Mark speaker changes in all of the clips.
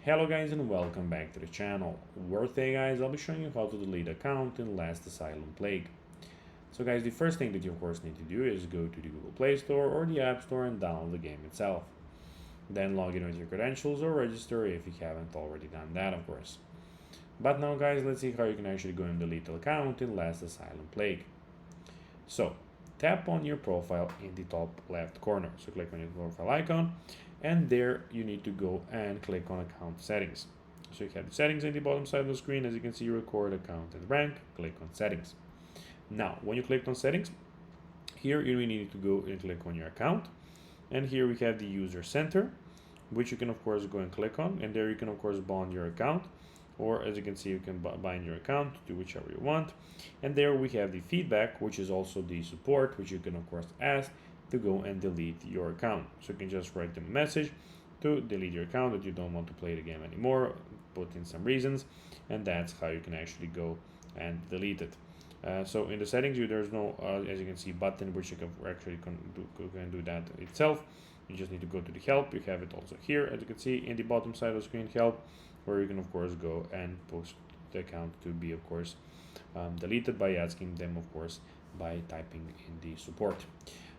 Speaker 1: Hello guys and welcome back to the channel, where today guys I'll be showing you how to delete account in Last Asylum Plague. So guys, the first thing that you of course need to do is go to the Google Play Store or the App Store and download the game itself. Then log in with your credentials or register if you haven't already done that of course. But now guys, let's see how you can actually go and delete the account in Last Asylum Plague. So tap on your profile in the top left corner. So click on your profile icon and there you need to go and click on account settings. So you have the settings in the bottom side of the screen. As you can see, record account and rank, click on settings. Now when you click on settings, here you need to go and click on your account, and here we have the user center, which you can of course go and click on, and there you can of course bond your account, or as you can see you can bind your account to whichever you want. And there we have the feedback, which is also the support, which you can of course ask to go and delete your account. So you can just write them a message to delete your account, that you don't want to play the game anymore, put in some reasons, and that's how you can actually go and delete it. So in the settings, there's no, as you can see, button which you can actually can do that itself. You just need to go to the help. You have it also here, as you can see in the bottom side of the screen, help, where you can of course go and post the account to be of course deleted by asking them of course by typing in the support.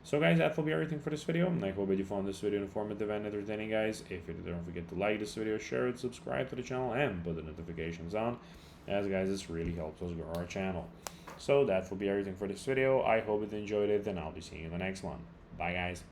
Speaker 1: So guys, that will be everything for this video. I hope that you found this video informative and entertaining guys. If you did, don't forget to like this video, share it, subscribe to the channel, and put the notifications on, as guys this really helps us grow our channel. So that will be everything for this video. I hope you enjoyed it, and I'll be seeing you in the next one. Bye guys.